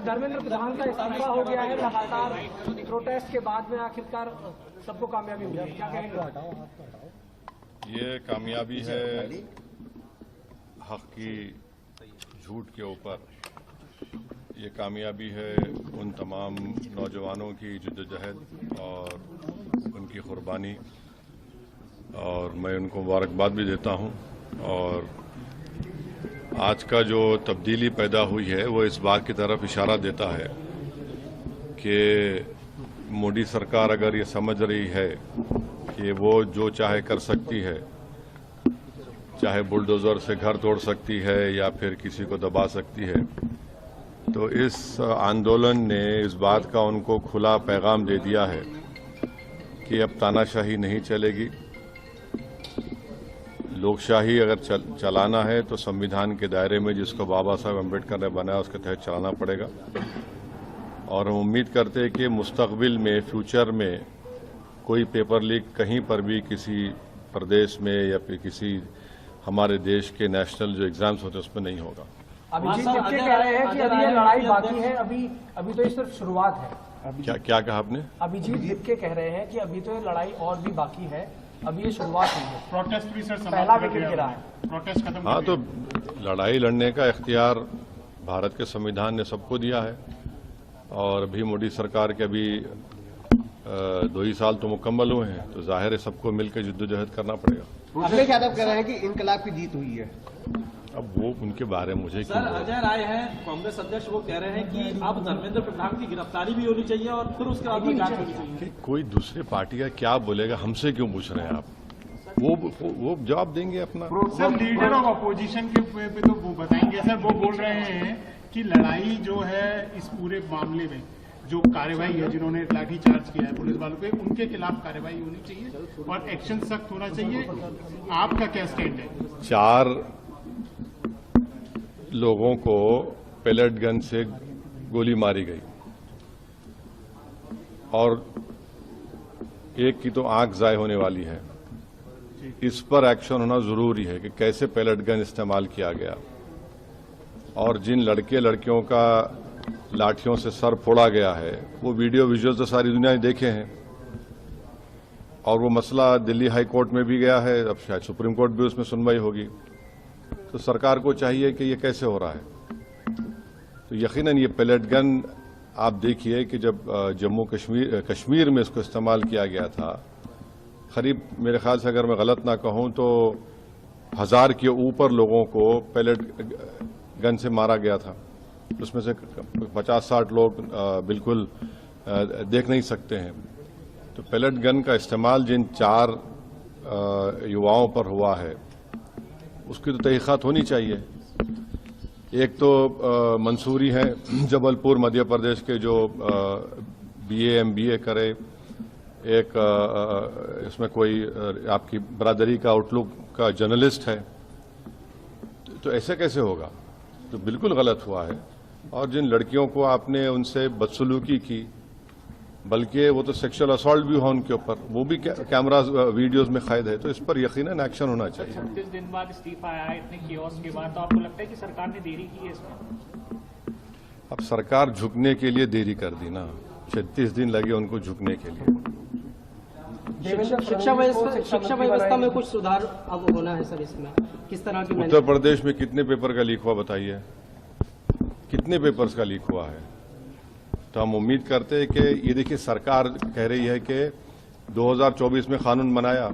धर्मेंद्र प्रधान का इस्तीफा हो गया है, लगातार प्रोटेस्ट के बाद में आखिरकार सबको कामयाबी मिली, क्या कहेंगे? ये कामयाबी है हक की झूठ के ऊपर, ये कामयाबी है उन तमाम नौजवानों की जद्दोजहद और उनकी कुर्बानी, और मैं उनको मुबारकबाद भी देता हूं। और आज का जो तब्दीली पैदा हुई है वो इस बात की तरफ इशारा देता है कि मोदी सरकार अगर ये समझ रही है कि वो जो चाहे कर सकती है, चाहे बुलडोजर से घर तोड़ सकती है या फिर किसी को दबा सकती है, तो इस आंदोलन ने इस बात का उनको खुला पैगाम दे दिया है कि अब तानाशाही नहीं चलेगी। लोकशाही अगर चलाना है तो संविधान के दायरे में जिसको बाबा साहब अम्बेडकर ने बनाया उसके तहत चलाना पड़ेगा। और हम उम्मीद करते हैं कि मुस्तकबिल में, फ्यूचर में कोई पेपर लीक कहीं पर भी किसी प्रदेश में या फिर किसी हमारे देश के नेशनल जो एग्जाम्स होते हैं उसमें नहीं होगा। अभिजीत दिपके कह रहे हैं कि अभी ये लड़ाई बाकी है, अभी तो ये सिर्फ शुरुआत है। क्या कहा आपने? अभिजीत दिपके कह रहे हैं कि अभी तो ये लड़ाई और भी बाकी है, अभी ये शुरुआत हुई है। प्रोटेस्ट भी सर पहला विकेट गिरा है, प्रोटेस्ट खत्म। हाँ, तो लड़ाई लड़ने का इख्तियार भारत के संविधान ने सबको दिया है, और अभी मोदी सरकार के अभी 2 ही साल तो मुकम्मल हुए हैं, तो जाहिर है सबको मिलकर जद्दोजहद करना पड़ेगा। अखिलेश यादव कह रहे हैं कि इनकलाब की जीत हुई है। अब वो उनके बारे में मुझे सर, अजय राय हैं कांग्रेस अध्यक्ष, वो कह रहे हैं कि अब धर्मेंद्र प्रधान की गिरफ्तारी भी होनी चाहिए और फिर उसके बाद जांच होनी चाहिए। कोई दूसरे पार्टी का क्या बोलेगा, हमसे क्यों पूछ रहे हैं आप? वो जवाब देंगे अपना। सर, लीडर ऑफ अपोजिशन के पे तो वो बताएंगे। सर, वो बोल रहे हैं कि लड़ाई जो है इस पूरे मामले में जो कार्रवाई है, जिन्होंने लाठीचार्ज किया है पुलिस वालों पे, उनके खिलाफ कार्रवाई होनी चाहिए और एक्शन सख्त होना चाहिए। आपका क्या स्टैंड है? 4 लोगों को पेलेट गन से गोली मारी गई और एक की तो आंख जाय होने वाली है। इस पर एक्शन होना जरूरी है कि कैसे पेलेट गन इस्तेमाल किया गया, और जिन लड़के लड़कियों का लाठियों से सर फोड़ा गया है वो वीडियो विजुअल तो सारी दुनिया ने देखे हैं, और वो मसला दिल्ली हाई कोर्ट में भी गया है, अब शायद सुप्रीम कोर्ट भी उसमें सुनवाई होगी। तो सरकार को चाहिए कि ये कैसे हो रहा है। तो यकीनन ये पेलेट गन आप देखिए कि जब जम्मू कश्मीर में इसको इस्तेमाल किया गया था, करीब मेरे ख्याल से अगर मैं गलत ना कहूं तो 1000 के ऊपर लोगों को पेलेट गन से मारा गया था। उसमें से 50-60 लोग बिल्कुल देख नहीं सकते हैं। तो पेलेट गन का इस्तेमाल जिन 4 युवाओं पर हुआ है उसकी तो तहकीकात होनी चाहिए। एक तो मंसूरी है जबलपुर मध्य प्रदेश के, जो BA MBA करे, एक इसमें कोई आपकी बरादरी का आउटलुक का जर्नलिस्ट है। तो ऐसे कैसे होगा? तो बिल्कुल गलत हुआ है। और जिन लड़कियों को आपने उनसे बदसलूकी की, बल्कि वो तो सेक्सुअल असॉल्ट भी हुआ उनके ऊपर, वो भी कैमरा वीडियोस में कैद है। तो इस पर यकीनन एक्शन होना चाहिए। 36 दिन बाद इस्तीफा आया, इतने कियोस्क के बाद, तो आपको लगता है कि सरकार ने देरी की है इसमें? अब सरकार झुकने के लिए देरी कर दी ना, 36 दिन लगे उनको झुकने के लिए। शिक्षा व्यवस्था में कुछ सुधार अब होना है सर, इसमें किस तरह की? उत्तर प्रदेश में कितने पेपर का लीक हुआ बताइए? कितने पेपर्स का लीक हुआ है? तो हम उम्मीद करते हैं कि ये देखिए, सरकार कह रही है कि 2024 में कानून बनाया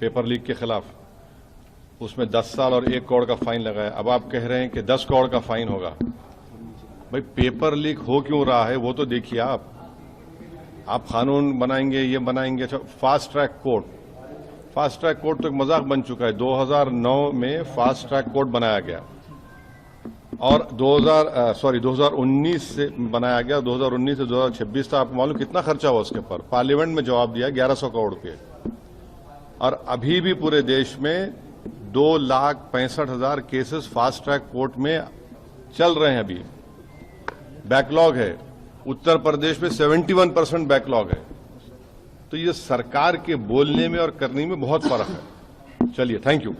पेपर लीक के खिलाफ, उसमें 10 साल और 1 करोड़ का फाइन लगाया। अब आप कह रहे हैं कि 10 करोड़ का फाइन होगा। भाई, पेपर लीक हो क्यों रहा है वो तो देखिए। आप कानून बनाएंगे, ये बनाएंगे। अच्छा, फास्ट ट्रैक कोर्ट तो एक मजाक बन चुका है। 2009 में फास्ट ट्रैक कोर्ट बनाया गया और 2019 से बनाया गया। 2019 से 2026 तक आपको मालूम कितना खर्चा हुआ उसके पर? पार्लियामेंट में जवाब दिया 1100 करोड़ रुपये। और अभी भी पूरे देश में 2,65,000 केसेस फास्ट ट्रैक कोर्ट में चल रहे हैं। अभी बैकलॉग है। उत्तर प्रदेश में 71% बैकलॉग है। तो ये सरकार के बोलने में और करने में बहुत फर्क है। चलिए, थैंक यू।